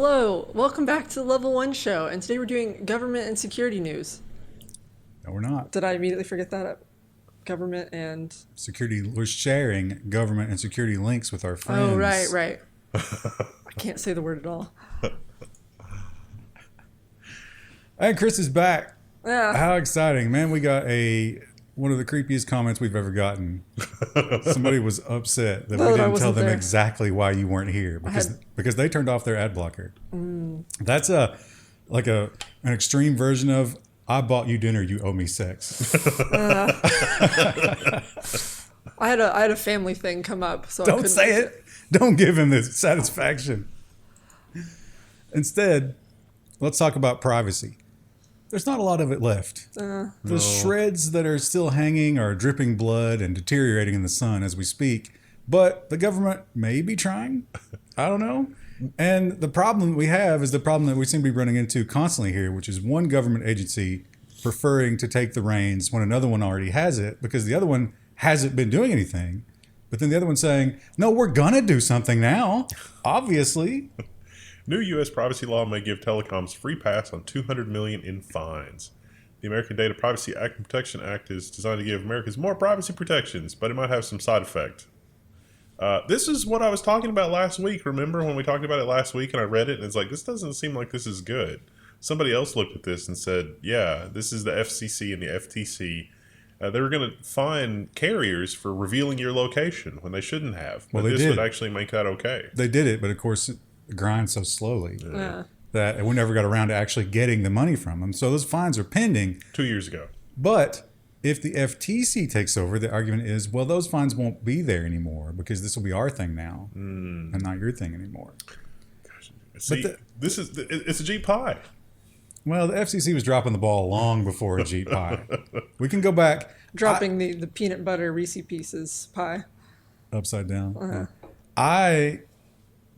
Hello, welcome back to the Level 1 show, and today we're doing government and security news. No, we're not. Did I immediately forget that? Government and... Security, we're sharing government and security links with our friends. Oh, right. I can't say the word at all. And Chris is back. Yeah. How exciting, man. We got one of the creepiest comments we've ever gotten. Somebody was upset that we didn't tell them exactly why you weren't here because they turned off their ad blocker. That's an extreme version of I bought you dinner, you owe me sex. I had a family thing come up, so don't say it. Don't give him this satisfaction. Instead, let's talk about privacy. There's not a lot of it left. The shreds that are still hanging are dripping blood and deteriorating in the sun as we speak. But the government may be trying. I don't know. And the problem we have is the problem that we seem to be running into constantly here, which is one government agency preferring to take the reins when another one already has it because the other one hasn't been doing anything. But then the other one's saying, no, we're going to do something now, obviously. New U.S. privacy law may give telecoms free pass on $200 million in fines. The American Data Privacy Act and Protection Act is designed to give Americans more privacy protections, but it might have some side effect. This is what I was talking about last week. Remember when we talked about it last week and I read it and it's like, this doesn't seem like this is good. Somebody else looked at this and said, yeah, this is the FCC and the FTC. They were going to fine carriers for revealing your location when they shouldn't have. But this would actually make that okay. They did it, but of course it grinds so slowly that we never got around to actually getting the money from them. So those fines are pending. 2 years ago. But if the FTC takes over, the argument is, well, those fines won't be there anymore because this will be our thing now and not your thing anymore. Gosh, see, it's a Jeep pie. Well, the FCC was dropping the ball long before a Jeep pie. We can go back. Dropping the peanut butter Reese Pieces pie. Upside down. I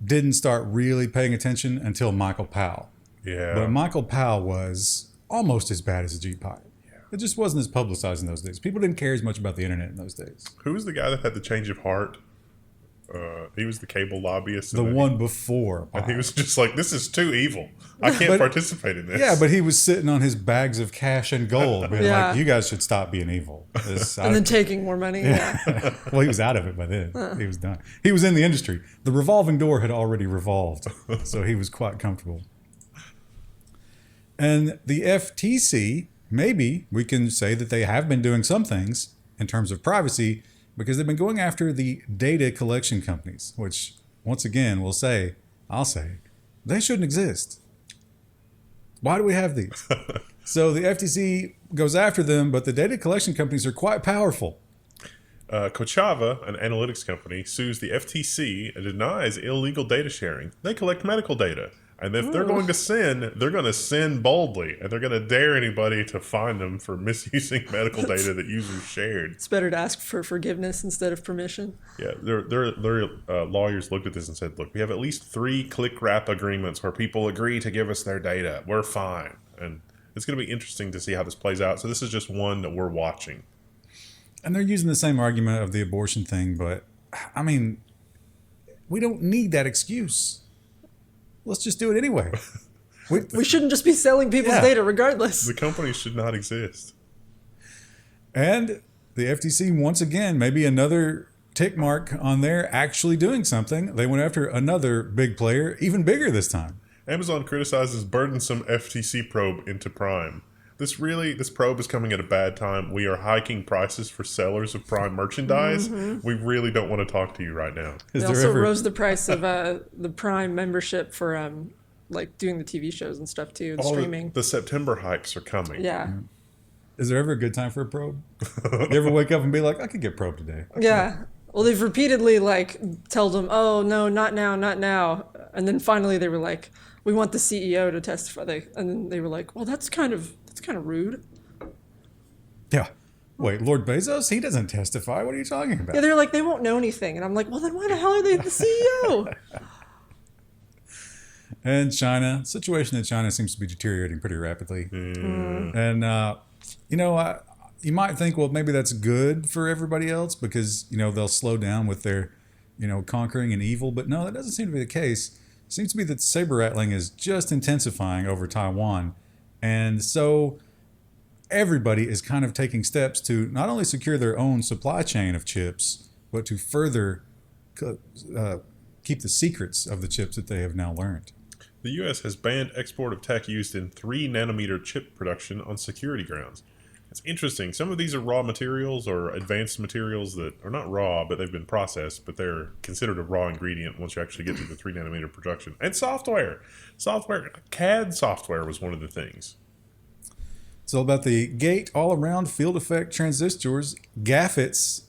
didn't start really paying attention until Michael Powell. Yeah. But Michael Powell was almost as bad as a Jeep pie. Yeah. It just wasn't as publicized in those days. People didn't care as much about the internet in those days. Who was the guy that had the change of heart? He was the cable lobbyist. The one before. And he was just like, this is too evil. I can't participate in this. Yeah, but he was sitting on his bags of cash and gold being like, you guys should stop being evil. And then taking more money. Yeah. Well, he was out of it by then. He was done. He was in the industry. The revolving door had already revolved. So he was quite comfortable. And the FTC, maybe we can say that they have been doing some things in terms of privacy because they've been going after the data collection companies, which, once again, I'll say, they shouldn't exist. Why do we have these? So the FTC goes after them, but the data collection companies are quite powerful. Kochava, an analytics company, sues the FTC and denies illegal data sharing. They collect medical data. And if they're going to sin, they're going to sin boldly. And they're going to dare anybody to fine them for misusing medical data that users shared. It's better to ask for forgiveness instead of permission. Yeah, their lawyers looked at this and said, look, we have at least 3 click wrap agreements where people agree to give us their data. We're fine. And it's going to be interesting to see how this plays out. So this is just one that we're watching. And they're using the same argument of the abortion thing. But, I mean, we don't need that excuse. Let's just do it anyway. We shouldn't just be selling people's data regardless. The company should not exist. And the FTC, once again, maybe another tick mark on their actually doing something. They went after another big player, even bigger this time. Amazon criticizes burdensome FTC probe into Prime. This probe is coming at a bad time. We are hiking prices for sellers of Prime merchandise. We really don't want to talk to you right now. They also rose the price of the Prime membership for doing the TV shows and stuff too, and streaming. The September hikes are coming. Yeah. Is there ever a good time for a probe? You ever wake up and be like, I could get probed today? Yeah. Well, they've repeatedly told them, oh no, not now, not now, and then finally they were like, we want the CEO to testify. And then they were like, well, that's kind of rude. Yeah. Wait, Lord Bezos? He doesn't testify. What are you talking about? Yeah, they're like, they won't know anything. And I'm like, well, then why the hell are they the CEO? And China. The situation in China seems to be deteriorating pretty rapidly. And, you might think, well, maybe that's good for everybody else because, they'll slow down with their, conquering and evil. But no, that doesn't seem to be the case. seems to be that saber rattling is just intensifying over Taiwan. And so everybody is kind of taking steps to not only secure their own supply chain of chips, but to further keep the secrets of the chips that they have now learned. The U.S. has banned export of tech used in 3-nanometer chip production on security grounds. It's interesting. Some of these are raw materials or advanced materials that are not raw, but they've been processed, but they're considered a raw ingredient once you actually get to the 3-nanometer production. And software. CAD software was one of the things. It's all about the gate all-around field effect transistors, GAFETs.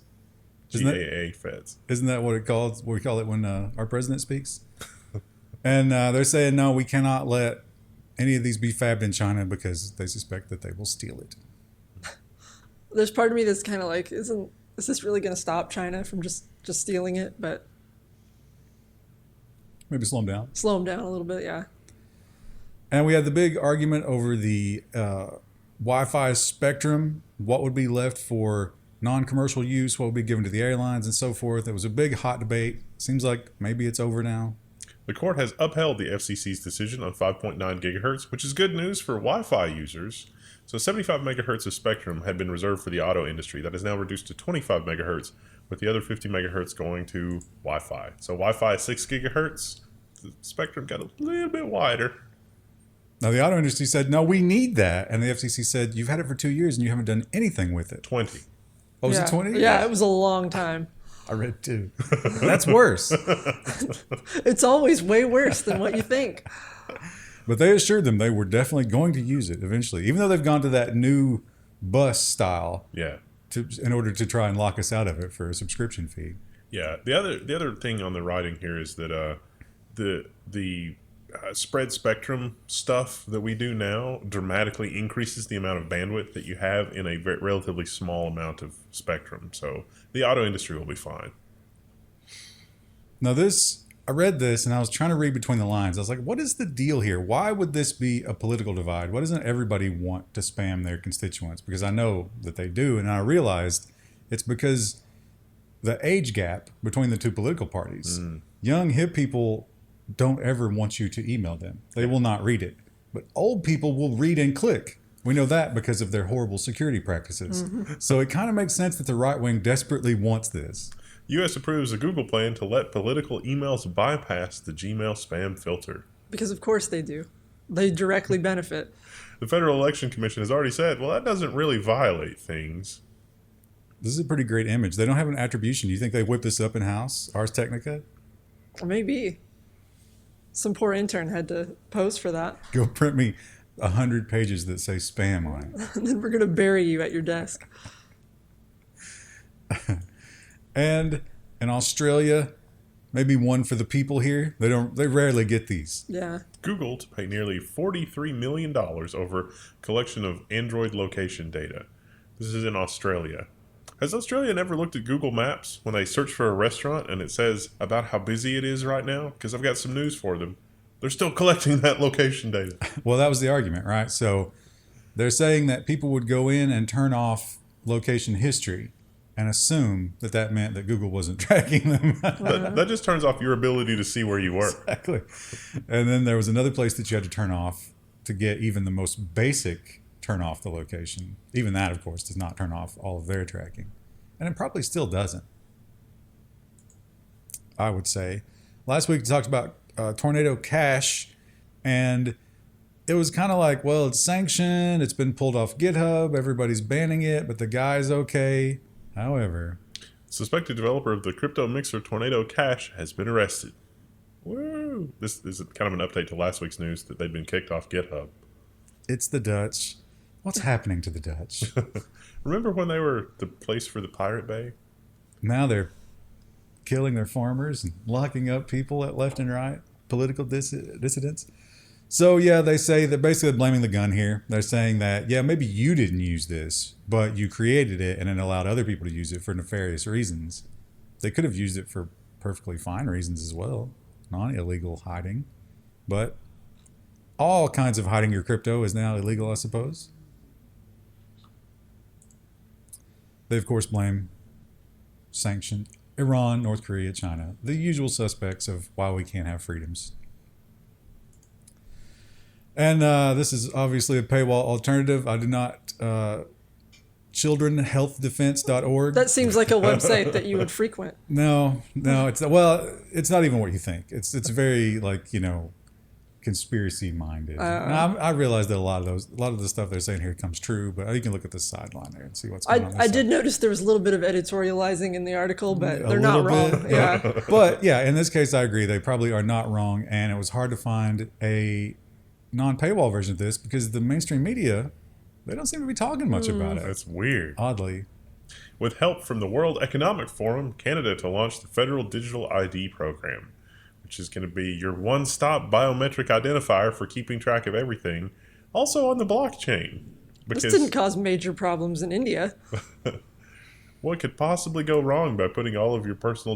GAA feds. Isn't that what we call it when our president speaks? And they're saying, no, we cannot let any of these be fabbed in China because they suspect that they will steal it. There's part of me that's kind of like, is this really going to stop China from just stealing it? But maybe slow them down. Slow them down a little bit, yeah. And we had the big argument over the Wi-Fi spectrum, what would be left for non-commercial use, what would be given to the airlines and so forth. It was a big hot debate. Seems like maybe it's over now. The court has upheld the FCC's decision on 5.9 gigahertz, which is good news for Wi-Fi users. So 75 megahertz of spectrum had been reserved for the auto industry. That is now reduced to 25 megahertz, with the other 50 megahertz going to Wi-Fi. So Wi-Fi 6 gigahertz, the spectrum got a little bit wider. Now the auto industry said, no, we need that. And the FCC said, you've had it for 2 years and you haven't done anything with it. 20. Oh, was it 20? Yeah, it was a long time. I read 2. That's worse. It's always way worse than what you think. But they assured them they were definitely going to use it eventually, even though they've gone to that new bus style. Yeah. In order to try and lock us out of it for a subscription fee. Yeah. The other thing on the writing here is that the spread spectrum stuff that we do now dramatically increases the amount of bandwidth that you have in a relatively small amount of spectrum. So the auto industry will be fine. Now I read this and I was trying to read between the lines. I was like, what is the deal here? Why would this be a political divide? Why doesn't everybody want to spam their constituents? Because I know that they do. And I realized it's because the age gap between the two political parties. Young, hip people don't ever want you to email them. They will not read it. But old people will read and click. We know that because of their horrible security practices. So it kind of makes sense that the right wing desperately wants this. U.S. approves a Google plan to let political emails bypass the Gmail spam filter. Because of course they do. They directly benefit. The Federal Election Commission has already said, well, that doesn't really violate things. This is a pretty great image. They don't have an attribution. Do you think they whipped this up in-house? Ars Technica? Maybe. Some poor intern had to pose for that. Go print me 100 pages that say spam on it. And then we're going to bury you at your desk. And in Australia, maybe one for the people here. They rarely get these. Yeah. Google to pay nearly $43 million over collection of Android location data. This is in Australia. Has Australia never looked at Google Maps when they search for a restaurant and it says about how busy it is right now? Because I've got some news for them. They're still collecting that location data. Well, that was the argument, right? So they're saying that people would go in and turn off location history and assume that that meant that Google wasn't tracking them. That just turns off your ability to see where you were. Exactly. And then there was another place that you had to turn off to get even the most basic turn off the location. Even that, of course, does not turn off all of their tracking. And it probably still doesn't, I would say. Last week we talked about Tornado Cash, and it was kind of like, well, it's sanctioned, it's been pulled off GitHub, everybody's banning it, but the guy's okay. However, suspected developer of the crypto mixer Tornado Cash has been arrested. Woo! This is kind of an update to last week's news that they'd been kicked off GitHub. It's the Dutch. What's happening to the Dutch? Remember when they were the place for the Pirate Bay? Now they're killing their farmers and locking up people at left and right, political dissidents. So yeah, they say that basically blaming the gun here. They're saying that, yeah, maybe you didn't use this, but you created it and it allowed other people to use it for nefarious reasons. They could have used it for perfectly fine reasons as well, non-illegal hiding. But all kinds of hiding your crypto is now illegal, I suppose. They, of course, blame sanctioned Iran, North Korea, China, the usual suspects of why we can't have freedoms And this is obviously a paywall alternative. I do not childrenhealthdefense.org. That seems like a website that you would frequent. No, it's it's not even what you think. It's very like, you know, conspiracy minded. Now, I realize that a lot of the stuff they're saying here comes true, but you can look at the sideline there and see what's going on. I did notice there was a little bit of editorializing in the article, but they're not little wrong. bit. Yeah. But yeah, in this case, I agree. They probably are not wrong, and it was hard to find a non-paywall version of this because the mainstream media, they don't seem to be talking much about it. That's weird. Oddly. With help from the World Economic Forum, Canada to launch the Federal Digital ID Program, which is going to be your one-stop biometric identifier for keeping track of everything, also on the blockchain. This didn't cause major problems in India. What could possibly go wrong by putting all of your personal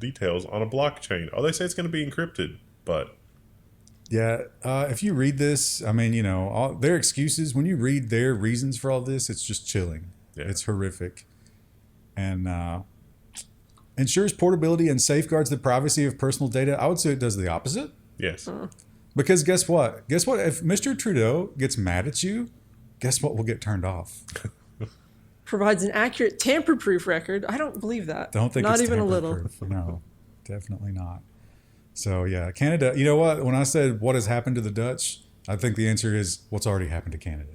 details on a blockchain? Oh, they say it's going to be encrypted, but... Yeah, if you read this, I mean, you know, all their excuses, when you read their reasons for all this, it's just chilling. Yeah. It's horrific. And ensures portability and safeguards the privacy of personal data. I would say it does the opposite. Yes. Because guess what? Guess what? If Mr. Trudeau gets mad at you, guess what will get turned off? Provides an accurate tamper-proof record. I don't believe that. Don't think not it's even a little. tamper-proof. No, definitely not. So yeah, Canada, you know what? When I said what has happened to the Dutch, I think the answer is what's already happened to Canada.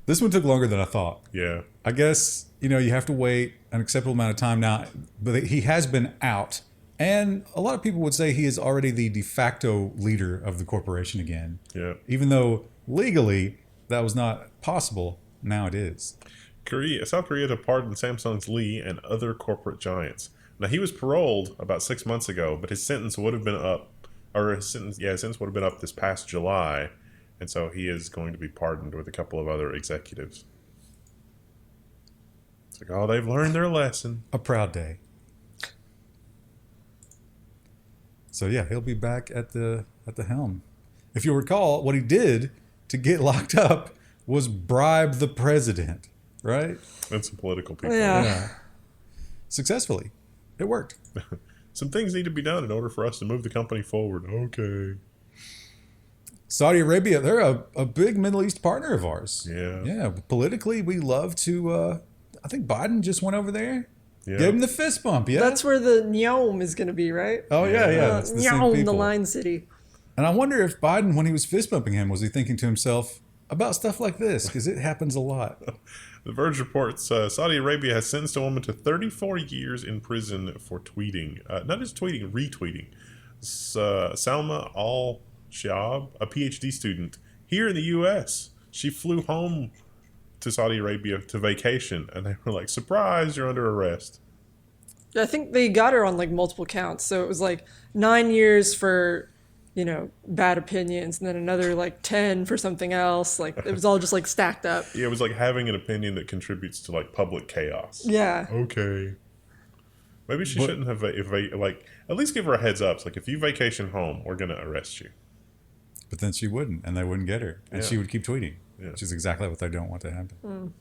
This one took longer than I thought. Yeah. I guess, you know, you have to wait an acceptable amount of time now, but he has been out. And a lot of people would say he is already the de facto leader of the corporation again. Yeah. Even though legally that was not possible, now it is. South Korea to pardon Samsung's Lee and other corporate giants. Now, he was paroled about 6 months ago, but his sentence would have been up, his sentence would have been up this past July. And so he is going to be pardoned with a couple of other executives. It's like, oh, they've learned their lesson. A proud day. So yeah, he'll be back at the helm. If you'll recall, what he did to get locked up was bribe the president, right? And some political people. Yeah. Successfully. It worked. Some things need to be done in order for us to move the company forward. Okay. Saudi Arabia, they're a big Middle East partner of ours. Yeah. Yeah. Politically, we love to, I think Biden just went over there. Yeah. Gave him the fist bump, yeah? That's where the Nyom is going to be, right? Oh, yeah. That's the same Nyom, the people. Lion City. And I wonder if Biden, when he was fist bumping him, was he thinking to himself about stuff like this? Because it happens a lot. The Verge reports Saudi Arabia has sentenced a woman to 34 years in prison for tweeting. Not just tweeting, retweeting. Salma Al-Shaab, a PhD student here in the U.S. She flew home to Saudi Arabia to vacation, and they were like, surprise, you're under arrest. I think they got her on like multiple counts. So it was like 9 years for, you know, bad opinions, and then another like 10 for something else. Like it was all just like stacked up. Yeah, it was like having an opinion that contributes to like public chaos. Yeah. Okay. Maybe she shouldn't have, like, at least give her a heads up. It's like, if you vacation home, we're going to arrest you. But then she wouldn't, and they wouldn't get her. And Yeah. she would keep tweeting, Yeah. which is exactly what they don't want to happen.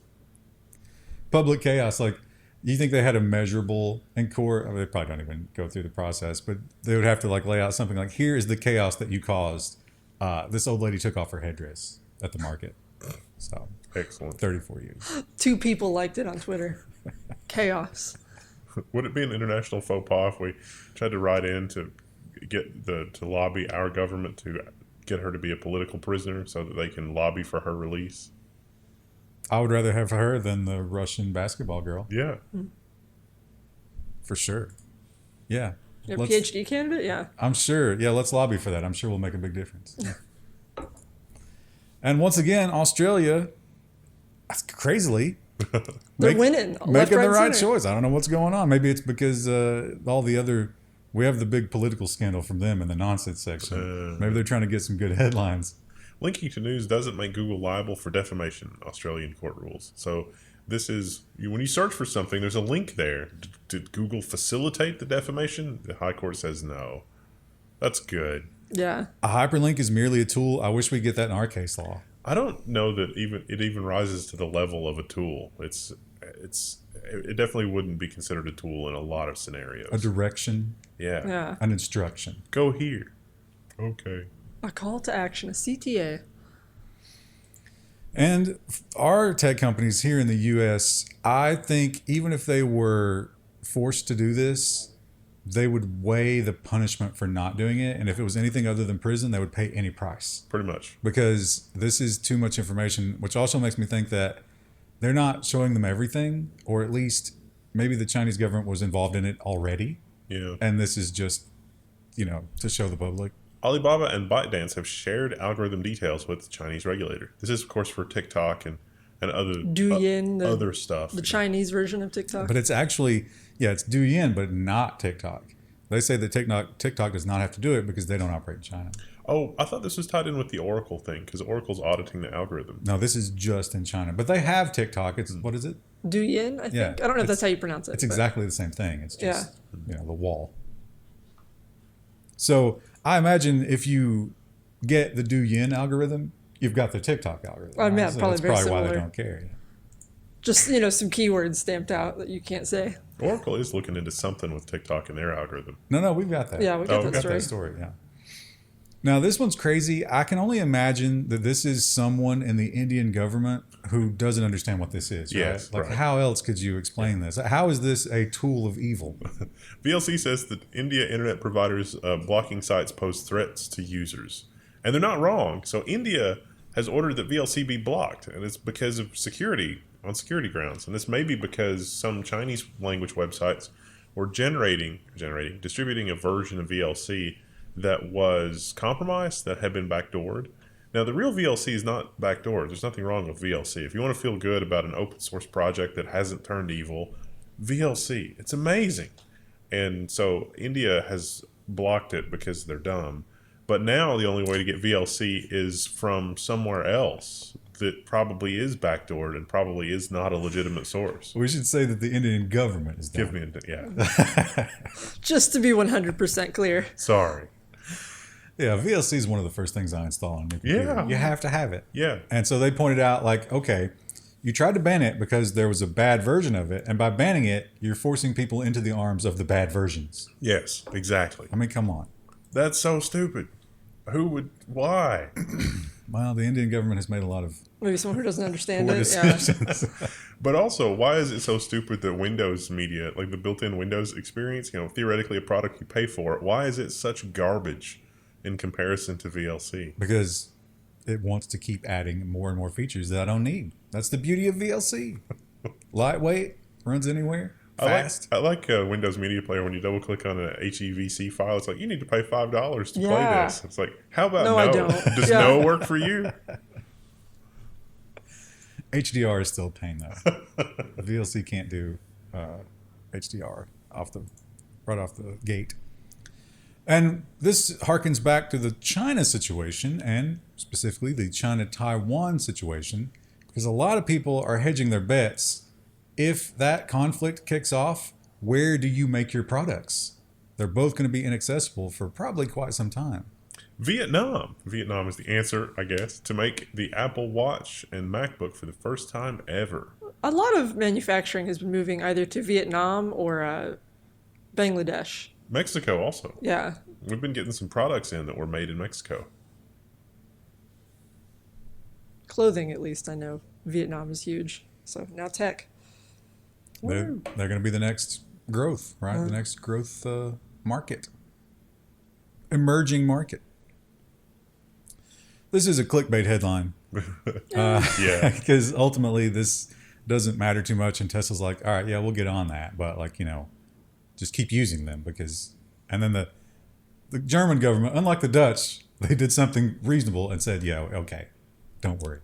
Public chaos, like, you think they had a measurable in court? I mean, they probably don't even go through the process, but they would have to like lay out something like, here is the chaos that you caused. This old lady took off her headdress at the market. So, Excellent. 34 years. 2 people liked it on Twitter. Chaos. Would it be an international faux pas if we tried to write in to to lobby our government to get her to be a political prisoner so that they can lobby for her release? I would rather have her than the Russian basketball girl, Yeah. for sure. Yeah. Your Let's- PhD candidate? Yeah. I'm sure. Yeah, let's lobby for that. I'm sure we'll make a big difference. And once again, Australia, crazily, They're winning. Left, making the right, right center. choice. I don't know what's going on. Maybe it's because all the other, we have the big political scandal from them in the nonsense section. Maybe they're trying to get some good headlines. Linking to news doesn't make Google liable for defamation, Australian court rules. So this is, when you search for something, there's a link there. Did Google facilitate the defamation? The High Court says no. That's good. Yeah. A hyperlink is merely a tool. I wish we get that in our case law. I don't know that it even rises to the level of a tool. It definitely wouldn't be considered a tool in a lot of scenarios. A direction, Yeah. Yeah. an instruction. Go here. Okay. A call to action, a CTA. And our tech companies here in the US, I think even if they were forced to do this, they would weigh the punishment for not doing it. And if it was anything other than prison, they would pay any price. Pretty much. Because this is too much information, which also makes me think that they're not showing them everything, or at least maybe the Chinese government was involved in it already. Yeah. And this is just, to show the public. Alibaba and ByteDance have shared algorithm details with the Chinese regulator. This is, of course, for TikTok and other Douyin, other stuff. The Chinese version of TikTok. But it's actually, it's Douyin, but not TikTok. They say that TikTok does not have to do it because they don't operate in China. Oh, I thought this was tied in with the Oracle thing because Oracle's auditing the algorithm. No, this is just in China. But they have TikTok. It's, what is it? Douyin, I think. Yeah, I don't know if that's how you pronounce it. It's exactly the same thing. It's just, the wall. So I imagine if you get the Douyin algorithm, you've got the TikTok algorithm. I mean, right? So probably that's very probably why similar. they don't care. Yeah. Just, some keywords stamped out that you can't say. Oracle is looking into something with TikTok in their algorithm. No, we've got that. Yeah, we got we that got story. That story, yeah. Now, this one's crazy. I can only imagine that this is someone in the Indian government who doesn't understand what this is. Right? Yes, Like, right. how else could you explain this? How is this a tool of evil? VLC says that India internet providers blocking sites pose threats to users. And they're not wrong. So India has ordered that VLC be blocked, and it's because of security, on security grounds. And this may be because some Chinese language websites were distributing a version of VLC that was compromised, that had been backdoored. Now, the real VLC is not backdoored. There's nothing wrong with VLC. If you want to feel good about an open source project that hasn't turned evil, VLC, it's amazing. And so India has blocked it because they're dumb. But now the only way to get VLC is from somewhere else that probably is backdoored and probably is not a legitimate source. We should say that the Indian government is Give dumb. me yeah. Just to be 100% clear. Sorry. Yeah, VLC is one of the first things I install on a new computer. Yeah. You have to have it. Yeah. And so they pointed out, like, okay, you tried to ban it because there was a bad version of it. And by banning it, you're forcing people into the arms of the bad versions. Yes, exactly. I mean, come on. That's so stupid. Why? Well, the Indian government has made a lot of Maybe someone who doesn't understand poor it. Yeah. decisions. But also, why is it so stupid that Windows Media, like the built-in Windows experience, theoretically a product you pay for, why is it such garbage in comparison to VLC? Because it wants to keep adding more and more features that I don't need. That's the beauty of VLC. Lightweight, runs anywhere, fast. I like Windows Media Player. When you double-click on an HEVC file, it's like, you need to pay $5 to play Yeah. this. It's like, how about No, I don't. Does Yeah. no work for you? HDR is still a pain, though. VLC can't do HDR right off the gate. And this harkens back to the China situation, and specifically the China-Taiwan situation, because a lot of people are hedging their bets. If that conflict kicks off, where do you make your products? They're both going to be inaccessible for probably quite some time. Vietnam. Vietnam is the answer, I guess, to make the Apple Watch and MacBook for the first time ever. A lot of manufacturing has been moving either to Vietnam or Bangladesh. Mexico also. Yeah. We've been getting some products in that were made in Mexico. Clothing, at least, I know. Vietnam is huge. So now tech. They're going to be the next growth, right? The next growth market. Emerging market. This is a clickbait headline. Yeah. Because ultimately this doesn't matter too much, and Tesla's like, all right, yeah, we'll get on that, but just keep using them and then the German government, unlike the Dutch, they did something reasonable and said, yeah, okay, don't worry.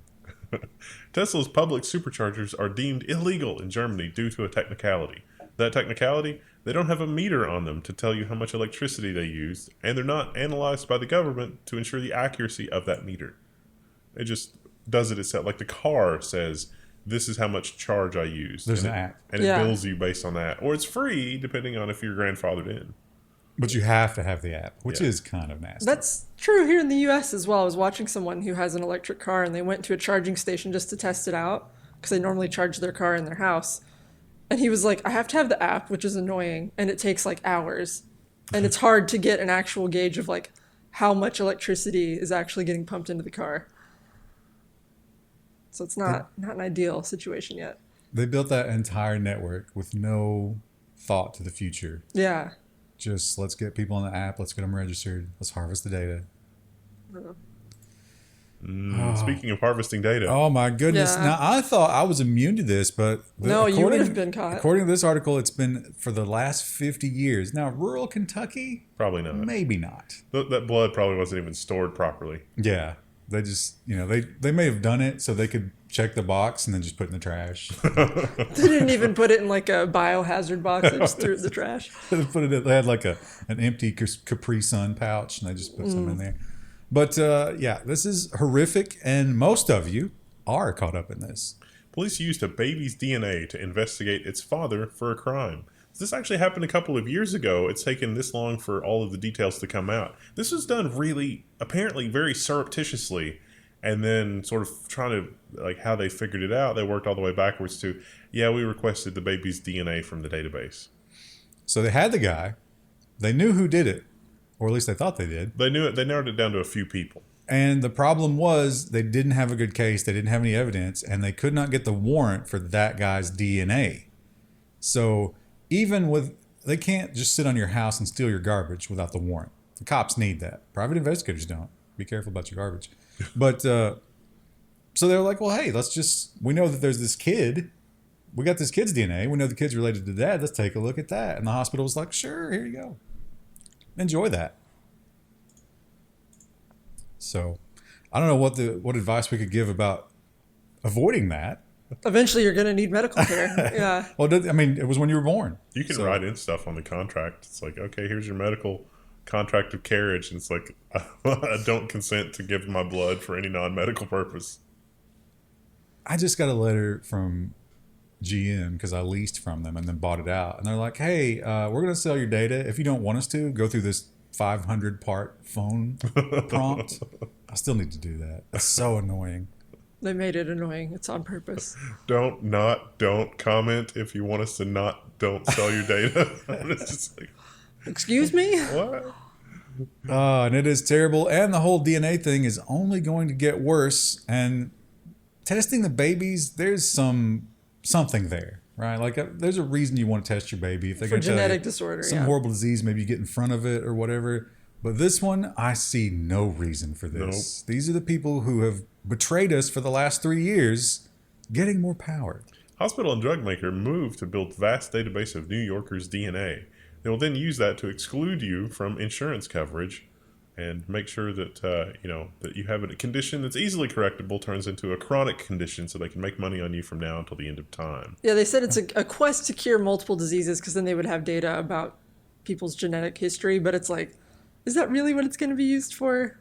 Tesla's public superchargers are deemed illegal in Germany due to a technicality. That technicality, they don't have a meter on them to tell you how much electricity they use, and they're not analyzed by the government to ensure the accuracy of that meter. It just does it itself. Like the car says, this is how much charge I use. There's an app. And Yeah. it bills you based on that. Or it's free, depending on if you're grandfathered in. But you have to have the app, which Yeah. is kind of nasty. That's true here in the US as well. I was watching someone who has an electric car and they went to a charging station just to test it out because they normally charge their car in their house. And he was like, I have to have the app, which is annoying, and it takes like hours. And it's hard to get an actual gauge of like how much electricity is actually getting pumped into the car. So it's not an ideal situation yet. They built that entire network with no thought to the future. Yeah. Just let's get people on the app. Let's get them registered. Let's harvest the data. Speaking of harvesting data. Oh my goodness. Yeah. Now I thought I was immune to this, but No, you would have been caught. According to this article, it's been for the last 50 years. Now, rural Kentucky? Probably not. Maybe not. That blood probably wasn't even stored properly. Yeah. They just, they may have done it so they could check the box and then just put it in the trash. They didn't even put it in like a biohazard box. They just threw it in the trash. They had like an empty Capri Sun pouch and they just put some in there. But yeah, this is horrific, and most of you are caught up in this. Police used a baby's DNA to investigate its father for a crime. This actually happened a couple of years ago. It's taken this long for all of the details to come out. This was done really, apparently very surreptitiously, and then sort of trying to, like how they figured it out, they worked all the way backwards to, yeah, we requested the baby's DNA from the database. So they had the guy. They knew who did it, or at least they thought they did. They knew it. They narrowed it down to a few people. And the problem was they didn't have a good case. They didn't have any evidence, and they could not get the warrant for that guy's DNA. So even with, they can't just sit on your house and steal your garbage without the warrant. The cops need that. Private investigators don't. Be careful about your garbage. But so they're like, well, hey, we know that there's this kid. We got this kid's DNA. We know the kid's related to dad. Let's take a look at that. And the hospital was like, sure, here you go. Enjoy that. So I don't know what advice we could give about avoiding that. Eventually, you're going to need medical care. Yeah. Well, I mean, it was when you were born. You can write in stuff on the contract. It's like, okay, here's your medical contract of carriage. And it's like, I don't consent to give my blood for any non-medical purpose. I just got a letter from GM because I leased from them and then bought it out. And they're like, hey, we're going to sell your data. If you don't want us to, go through this 500-part phone prompt. I still need to do that. That's so annoying. They made it annoying. It's on purpose. Don't comment if you want us to don't sell your data. It's just like, excuse me? what? And it is terrible. And the whole DNA thing is only going to get worse. And testing the babies, there's something there, right? Like there's a reason you want to test your baby. If they're For going to tell genetic you disorder, some horrible disease, maybe you get in front of it or whatever. But this one, I see no reason for this. Nope. These are the people who have betrayed us for the last 3 years, getting more power. Hospital and Drugmaker moved to build vast database of New Yorkers' DNA. They will then use that to exclude you from insurance coverage and make sure that that you have a condition that's easily correctable turns into a chronic condition, so they can make money on you from now until the end of time. Yeah, they said it's a quest to cure multiple diseases because then they would have data about people's genetic history. But it's like, is that really what it's going to be used for?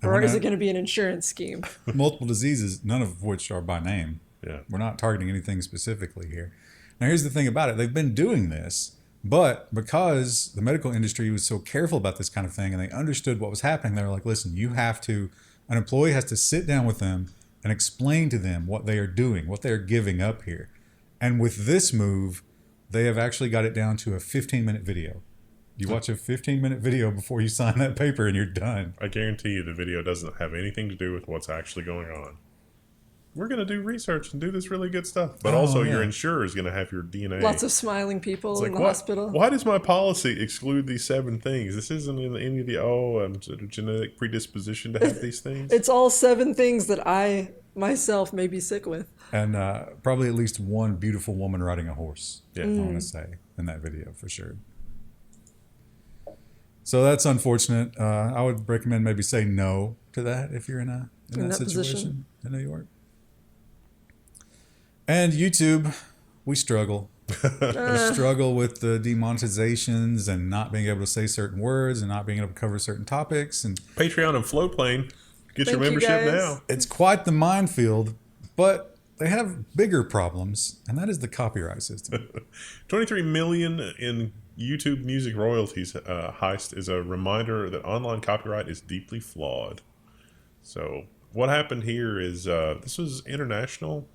Or is it going to be an insurance scheme? Multiple diseases, none of which are by name. Yeah. We're not targeting anything specifically here. Now, here's the thing about it. They've been doing this, but because the medical industry was so careful about this kind of thing and they understood what was happening, they were like, listen, an employee has to sit down with them and explain to them what they are doing, what they're giving up here. And with this move, they have actually got it down to a 15-minute video. You watch a 15-minute video before you sign that paper and you're done. I guarantee you the video doesn't have anything to do with what's actually going on. We're going to do research and do this really good stuff. But also your insurer is going to have your DNA. Lots of smiling people in the hospital. Why does my policy exclude these 7 things? This isn't in any of the, genetic predisposition to have these things. It's all 7 things that I myself may be sick with. And probably at least one beautiful woman riding a horse, I want to say, in that video for sure. So that's unfortunate. I would recommend maybe say no to that if you're in that situation in New York. And YouTube, we struggle. We struggle with the demonetizations and not being able to say certain words and not being able to cover certain topics. And Patreon and Flowplane, get your membership now. It's quite the minefield, but they have bigger problems, and that is the copyright system. 23 million in YouTube music royalties heist is a reminder that online copyright is deeply flawed. So what happened here is this was international.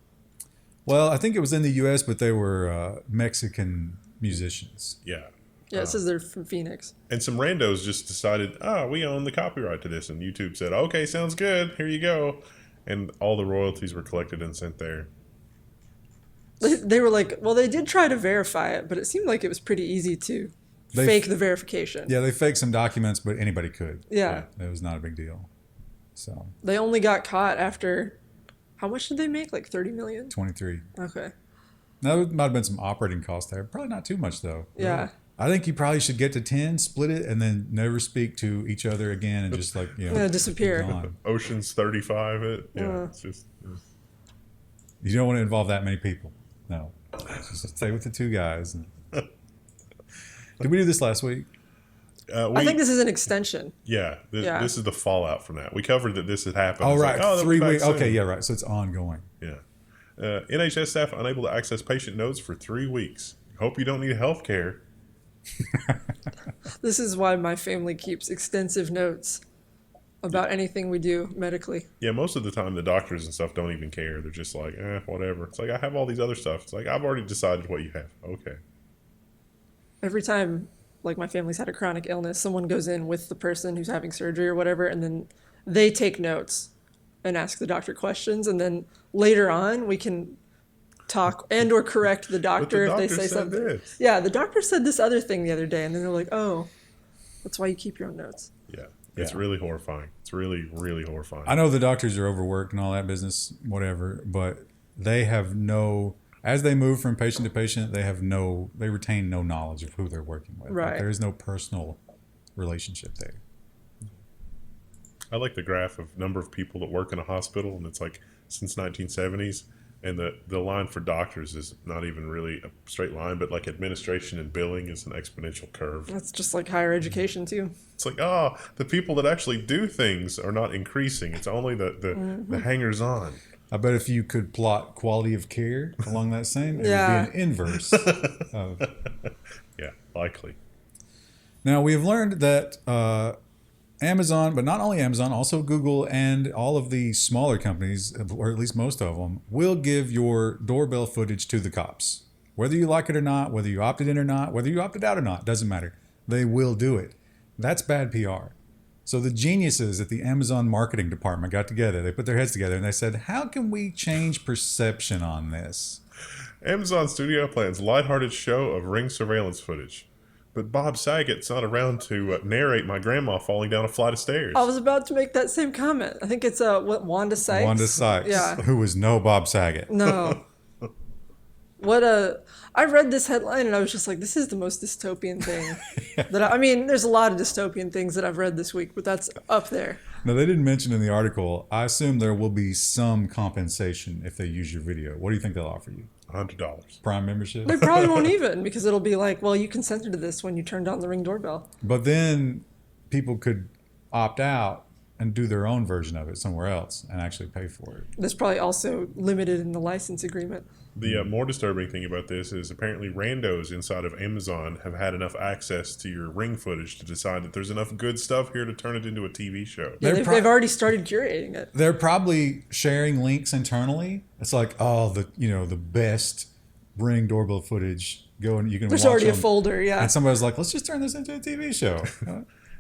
Well, I think it was in the U.S., but they were Mexican musicians. Yeah. Yeah, it says they're from Phoenix. And some randos just decided, we own the copyright to this. And YouTube said, okay, sounds good. Here you go. And all the royalties were collected and sent there. They were like, well, they did try to verify it, but it seemed like it was pretty easy to fake the verification. Yeah, they faked some documents, but anybody could. Yeah. It was not a big deal. So They only got caught after, how much did they make? Like 30 million? 23. Okay. Now, there might have been some operating costs there. Probably not too much, though. Yeah. I think you probably should get to 10, split it, and then never speak to each other again and just disappear. gone. Ocean's 35 it. Yeah, it's just... You don't want to involve that many people. No. Just stay with the two guys. Did we do this last week? I think this is an extension. Yeah, this is the fallout from that. We covered that this had happened. Oh, It's right. they'll 3 be back weeks. soon. Okay, yeah, right. So it's ongoing. Yeah. NHS staff unable to access patient notes for 3 weeks. Hope you don't need health care. This is why my family keeps extensive notes about anything we do medically. Yeah, most of the time the doctors and stuff don't even care. They're just like, whatever. It's like, I have all these other stuff. It's like, I've already decided what you have. Okay. Every time, like, my family's had a chronic illness, someone goes in with the person who's having surgery or whatever, and then they take notes and ask the doctor questions, and then later on we can talk and or correct the doctor if they say something. This. Yeah, the doctor said this other thing the other day, and then they're like, oh, that's why you keep your own notes. Yeah. It's really horrifying. It's really, really horrifying. I know the doctors are overworked and all that business, whatever, but they have as they move from patient to patient, they retain no knowledge of who they're working with. Right. Like, there is no personal relationship there. I like the graph of number of people that work in a hospital, and it's like since 1970s, and the line for doctors is not even really a straight line, but like administration and billing is an exponential curve. That's just like higher education too. It's like, the people that actually do things are not increasing. It's only the hangers-on. I bet if you could plot quality of care along that same, it would be an inverse. Yeah, likely. Now, we have learned that Amazon, but not only Amazon, also Google and all of the smaller companies, or at least most of them, will give your doorbell footage to the cops. Whether you like it or not, whether you opted in or not, whether you opted out or not, doesn't matter. They will do it. That's bad PR. So the geniuses at the Amazon marketing department got together. They put their heads together and they said, how can we change perception on this? Amazon Studio plans lighthearted show of Ring surveillance footage. But Bob Saget's not around to narrate my grandma falling down a flight of stairs. I was about to make that same comment. I think it's Wanda Sykes. Wanda Sykes, Yeah. who was no Bob Saget. No. I read this headline and I was just like, this is the most dystopian thing. I mean, there's a lot of dystopian things that I've read this week, but that's up there. No, they didn't mention in the article. I assume there will be some compensation if they use your video. What do you think they'll offer you? $100. Prime membership? They probably won't even, because it'll be like, well, you consented to this when you turned on the Ring doorbell. But then people could opt out and do their own version of it somewhere else and actually pay for it. That's probably also limited in the license agreement. The more disturbing thing about this is apparently randos inside of Amazon have had enough access to your Ring footage to decide that there's enough good stuff here to turn it into a TV show. Yeah, they've already started curating it. They're probably sharing links internally. It's like, the best Ring doorbell footage. Go and you can There's watch already a them. folder, yeah. And somebody's like, let's just turn this into a TV show.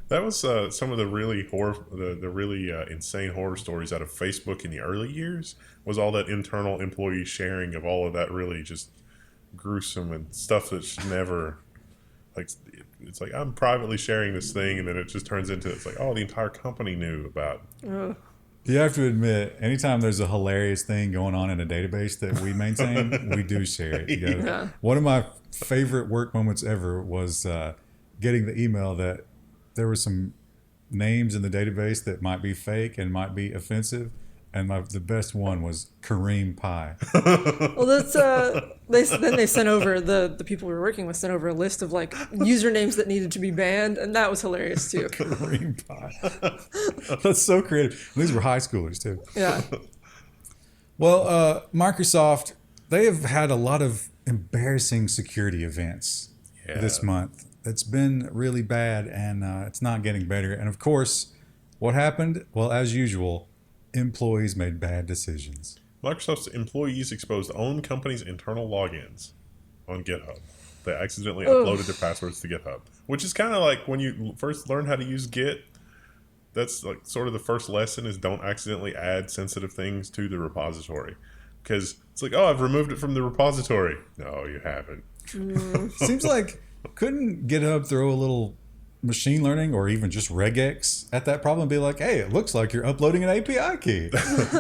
That was some of the really insane horror stories out of Facebook in the early years. Was all that internal employee sharing of all of that really just gruesome and stuff that should never, like, it's like I'm privately sharing this thing, and then it just turns into it's like, oh, the entire company knew about. You have to admit, anytime there's a hilarious thing going on in a database that we maintain, we do share it together. Yeah. One of my favorite work moments ever was getting the email that there were some names in the database that might be fake and might be offensive. And the best one was Kareem Pie. Well, that's they sent over the people we were working with sent over a list of like usernames that needed to be banned, and that was hilarious too. Kareem Pie. That's so creative. These were high schoolers too. Yeah. Well, Microsoft, they have had a lot of embarrassing security events this month. It's been really bad, and it's not getting better. And of course, what happened? Well, as usual, employees made bad decisions. Microsoft's employees exposed own company's internal logins. on GitHub. They accidentally Ugh. uploaded their passwords to GitHub, which is kind of like when you first learn how to use Git. That's like sort of the first lesson is don't accidentally add sensitive things to the repository. Because it's like, oh, I've removed it from the repository. No, you haven't. Seems like couldn't GitHub throw a little machine learning or even just regex at that problem and be like, hey, it looks like you're uploading an API key.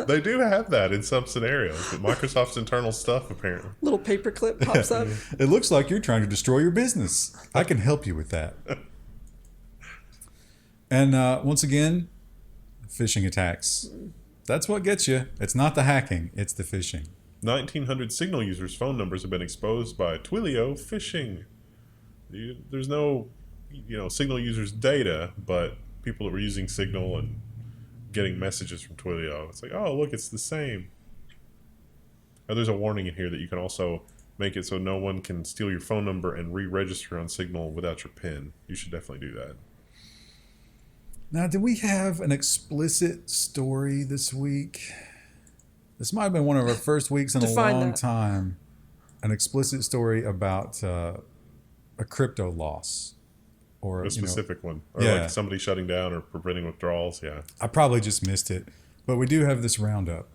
They do have that in some scenarios, but Microsoft's internal stuff apparently. Little paperclip pops up. It looks like you're trying to destroy your business. I can help you with that. And once again, phishing attacks. That's what gets you. It's not the hacking, it's the phishing. 1,900 Signal users' phone numbers have been exposed by Twilio phishing. There's no, Signal users' data, but people that were using Signal and getting messages from Twilio. It's like, oh, look, it's the same. Now, there's a warning in here that you can also make it so no one can steal your phone number and re-register on Signal without your PIN. You should definitely do that. Now, did we have an explicit story this week? This might have been one of our first weeks in a Define long that. time. An explicit story about a crypto loss. Or A specific one. Or Yeah. like somebody shutting down or preventing withdrawals, yeah. I probably just missed it. But we do have this roundup.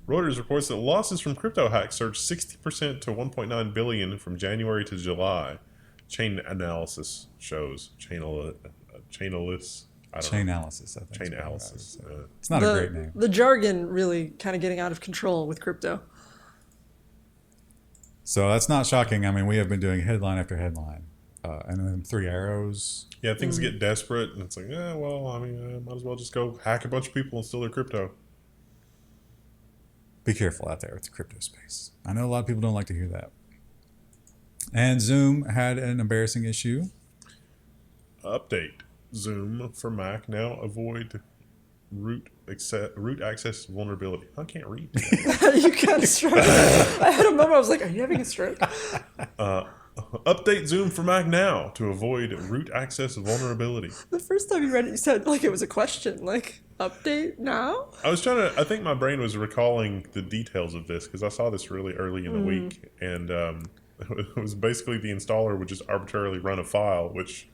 Reuters reports that losses from crypto hacks surged 60% to 1.9 billion from January to July. Chainalysis shows. Chainalysis. I don't know. Chainalysis, I think. Chainalysis. It's not a great name. The jargon really kind of getting out of control with crypto. So that's not shocking. I mean, we have been doing headline after headline. And then 3 arrows. Yeah, things get desperate, and it's like, might as well just go hack a bunch of people and steal their crypto. Be careful out there with the crypto space. I know a lot of people don't like to hear that. And Zoom had an embarrassing issue. Update. Zoom for Mac now avoid root access vulnerability. I can't read. You kind of struck. I had a moment. I was like, "Are you having a stroke?" Update Zoom for Mac now to avoid root access vulnerability. The first time you read it, you said like it was a question. Like, update now? I think my brain was recalling the details of this because I saw this really early in the week, and it was basically the installer would just arbitrarily run a file which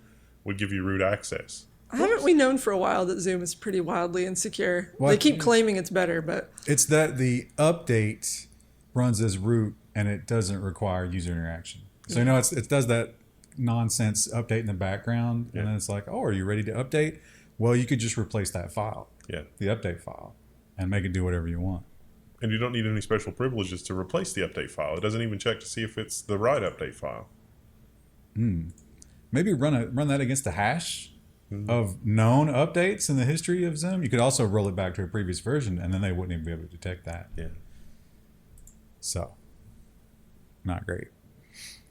would give you root access. Haven't we known for a while that Zoom is pretty wildly insecure? What? They keep claiming it's better, but It's that the update runs as root and it doesn't require user interaction. So, it does that nonsense update in the background. Yeah. And then it's like, oh, are you ready to update? Well, you could just replace that file, Yeah. the update file, and make it do whatever you want. And you don't need any special privileges to replace the update file. It doesn't even check to see if it's the right update file. Maybe run that against the hash of known updates in the history of Zoom. You could also roll it back to a previous version, and then they wouldn't even be able to detect that. Yeah. So, not great.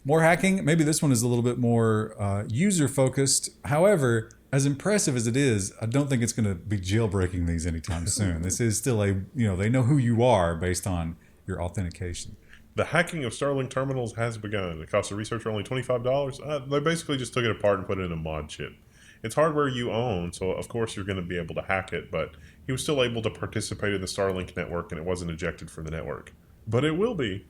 More hacking. Maybe this one is a little bit more user-focused. However, as impressive as it is, I don't think it's going to be jailbreaking these anytime soon. This is still they know who you are based on your authentication. The hacking of Starlink terminals has begun. It cost a researcher only $25. They basically just took it apart and put it in a mod chip. It's hardware you own, so of course you're going to be able to hack it, but he was still able to participate in the Starlink network and it wasn't ejected from the network. But it will be.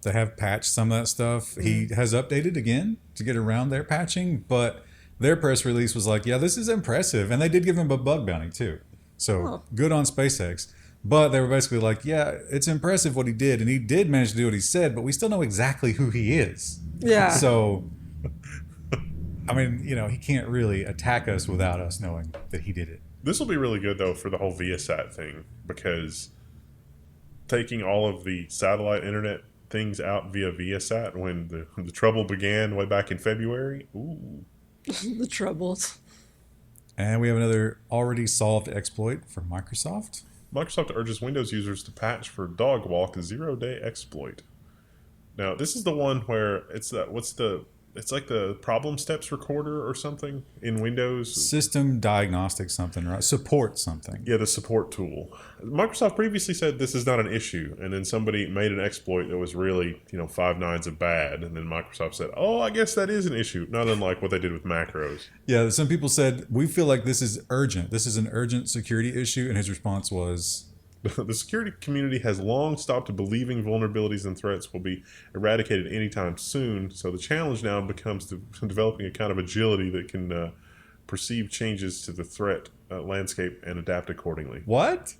They have patched some of that stuff. He has updated again to get around their patching, but their press release was like, yeah, this is impressive. And they did give him a bug bounty too. So good on SpaceX. But they were basically like, yeah, it's impressive what he did. And he did manage to do what he said, but we still know exactly who he is. yeah. So, I mean, he can't really attack us without us knowing that he did it. This will be really good, though, for the whole Viasat thing, because taking all of the satellite internet things out via Viasat when the trouble began way back in February, ooh. The troubles. And we have another already solved exploit from Microsoft. Microsoft urges Windows users to patch for DogWalk zero-day exploit. Now, this is the one where it's like the problem steps recorder or something in Windows. System diagnostic something, right? Support something. Yeah, the support tool. Microsoft previously said this is not an issue, and then somebody made an exploit that was really, 5 nines of bad, and then Microsoft said, oh, I guess that is an issue, not unlike what they did with macros. Yeah, some people said, we feel like this is urgent. This is an urgent security issue, and his response was, The security community has long stopped believing vulnerabilities and threats will be eradicated anytime soon. So the challenge now becomes developing a kind of agility that can perceive changes to the threat landscape and adapt accordingly. What?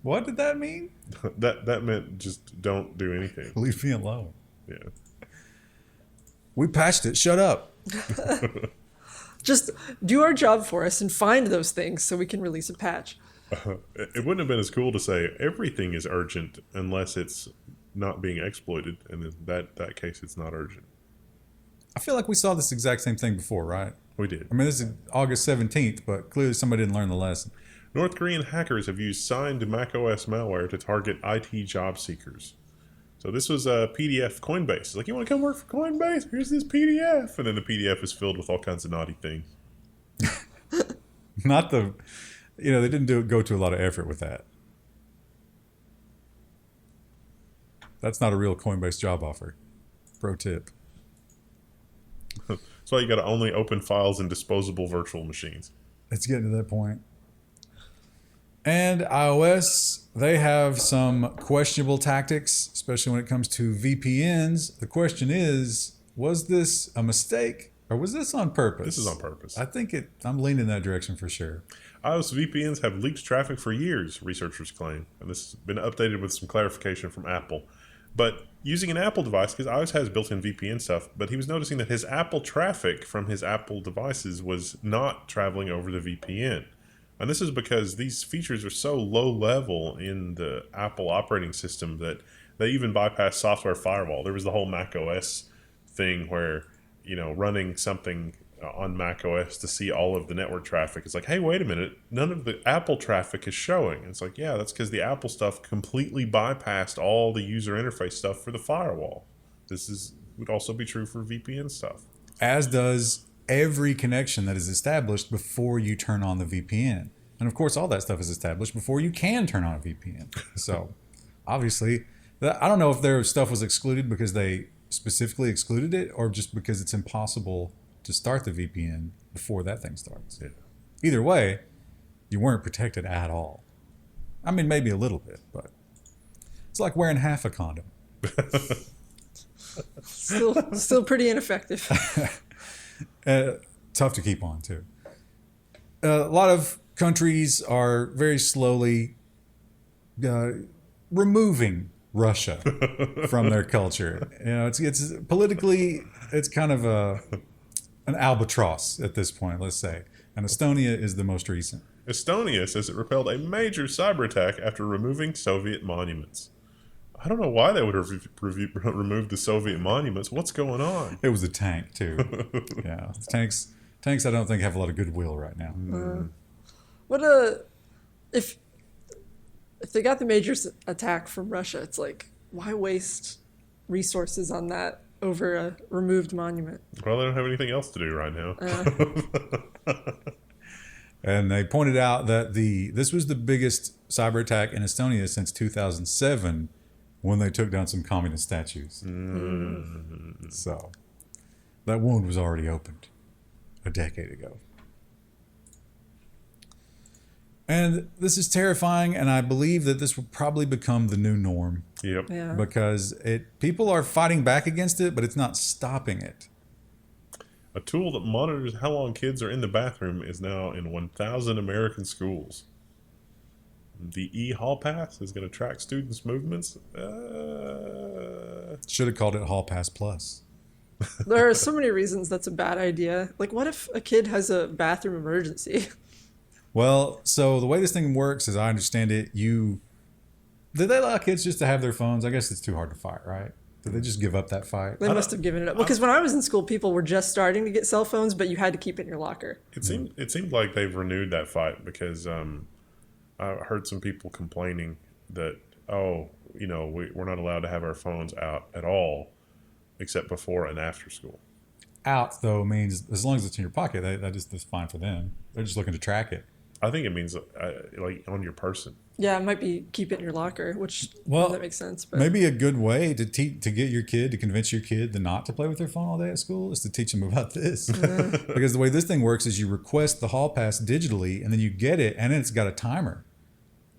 What did that mean? That meant just don't do anything. Leave me alone. Yeah. We patched it. Shut up. Just do our job for us and find those things so we can release a patch. It wouldn't have been as cool to say everything is urgent unless it's not being exploited, and in that case, it's not urgent. I feel like we saw this exact same thing before, right? We did. I mean, this is August 17th, but clearly somebody didn't learn the lesson. North Korean hackers have used signed macOS malware to target IT job seekers. So this was a PDF Coinbase. It's like, you want to come work for Coinbase? Here's this PDF. And then the PDF is filled with all kinds of naughty things. Not the, they didn't go to a lot of effort with that. That's not a real Coinbase job offer. Pro tip. That's why you got to only open files in disposable virtual machines. It's getting to that point. And iOS, they have some questionable tactics, especially when it comes to VPNs. The question is, was this a mistake or was this on purpose? This is on purpose. I think I'm leaning in that direction for sure. iOS VPNs have leaked traffic for years, researchers claim. And this has been updated with some clarification from Apple. But using an Apple device, because iOS has built-in VPN stuff, but he was noticing that his Apple traffic from his Apple devices was not traveling over the VPN. And this is because these features are so low level in the Apple operating system that they even bypass software firewall. There was the whole macOS thing where, running something on macOS to see all of the network traffic. It's like, hey, wait a minute, none of the Apple traffic is showing. And it's like, yeah, that's because the Apple stuff completely bypassed all the user interface stuff for the firewall. This would also be true for VPN stuff. As does every connection that is established before you turn on the VPN. And of course, all that stuff is established before you can turn on a VPN. So obviously, I don't know if their stuff was excluded because they specifically excluded it or just because it's impossible to start the VPN before that thing starts. Yeah. Either way, you weren't protected at all. I mean, maybe a little bit, but it's like wearing half a condom. Still pretty ineffective. Tough to keep on, too. A lot of countries are very slowly removing Russia from their culture. It's politically, it's kind of an albatross at this point, let's say. And Estonia is the most recent. Estonia says it repelled a major cyber attack after removing Soviet monuments. I don't know why they would have removed the Soviet monuments. What's going on? It was a tank, too. Yeah. Tanks I don't think have a lot of goodwill right now. If they got the major attack from Russia, it's like, why waste resources on that over a removed monument? Well, they don't have anything else to do right now. And they pointed out that this was the biggest cyber attack in Estonia since 2007 when they took down some communist statues. So that wound was already opened a decade ago. And this is terrifying, and I believe that this will probably become the new norm. Yep. Yeah. Because people are fighting back against it, but it's not stopping it. A tool that monitors how long kids are in the bathroom is now in 1,000 American schools. The e-hall pass is going to track students' movements. Should have called it Hall Pass Plus. There are so many reasons that's a bad idea. Like, what if a kid has a bathroom emergency? Well, so the way this thing works, as I understand it, did they allow kids just to have their phones? I guess it's too hard to fight, right? Did they just give up that fight? They must have given it up. Because when I was in school, people were just starting to get cell phones, but you had to keep it in your locker. It seemed like they've renewed that fight because I heard some people complaining that, we're not allowed to have our phones out at all except before and after school. Out, though, means as long as it's in your pocket, that's fine for them. They're just looking to track it. I think it means like on your person. Yeah, it might be keep it in your locker, which that makes sense. But maybe a good way to get your kid, to convince your kid to not to play with their phone all day at school is to teach them about this. Because the way this thing works is you request the hall pass digitally, and then you get it, and then it's got a timer.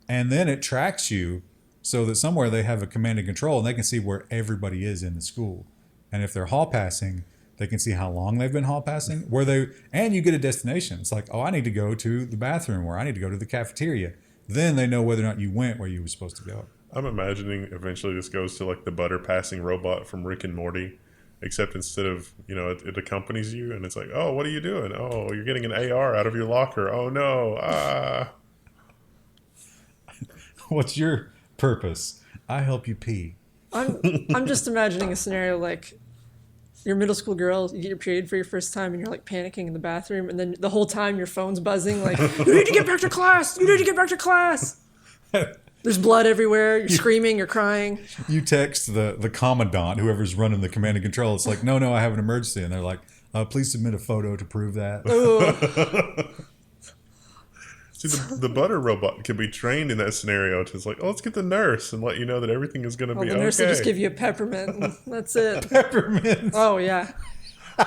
And then it tracks you so that somewhere they have a command and control and they can see where everybody is in the school. And if they're hall passing, they can see how long they've been hall passing, and you get a destination. It's like, oh, I need to go to the bathroom, or I need to go to the cafeteria. Then they know whether or not you went where you were supposed to go. I'm imagining eventually this goes to like the butter passing robot from Rick and Morty, except instead of, it accompanies you and it's like, oh, what are you doing? Oh, you're getting an AR out of your locker. Oh no. What's your purpose? I help you pee. I'm just imagining a scenario like you're a middle school girl, you get your period for your first time and you're like panicking in the bathroom, and then the whole time your phone's buzzing like, you need to get back to class, you need to get back to class. There's blood everywhere, you're screaming, you're crying. You text the commandant, whoever's running the command and control. It's like, no, I have an emergency. And they're like, please submit a photo to prove that. See, the butter robot can be trained in that scenario to, it's like, oh, let's get the nurse and let you know that everything is going to be okay. The nurse will just give you a peppermint and that's it. Peppermint. Oh, yeah.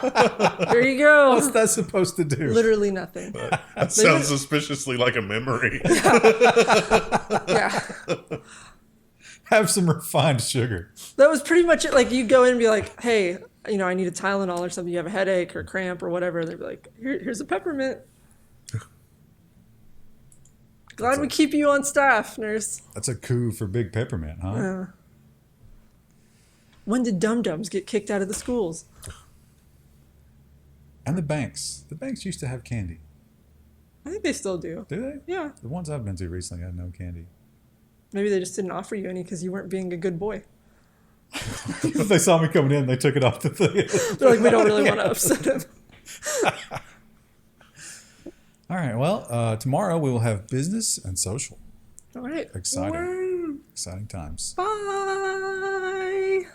There you go. What's that supposed to do? Literally nothing. That sounds suspiciously like a memory. Yeah. Have some refined sugar. That was pretty much it. Like, you go in and be like, hey, I need a Tylenol or something. You have a headache or cramp or whatever. They'd be like, here's a peppermint. Glad we keep you on staff, nurse. That's a coup for Big Peppermint, huh? When did dum-dums get kicked out of the schools? And the banks. The banks used to have candy. I think they still do. Do they? Yeah. The ones I've been to recently had no candy. Maybe they just didn't offer you any because you weren't being a good boy. If they saw me coming in, they took it off the thing. They're like, we don't really want to upset him. All right. Well, tomorrow we will have business and social. All right. Exciting. Exciting times. Bye.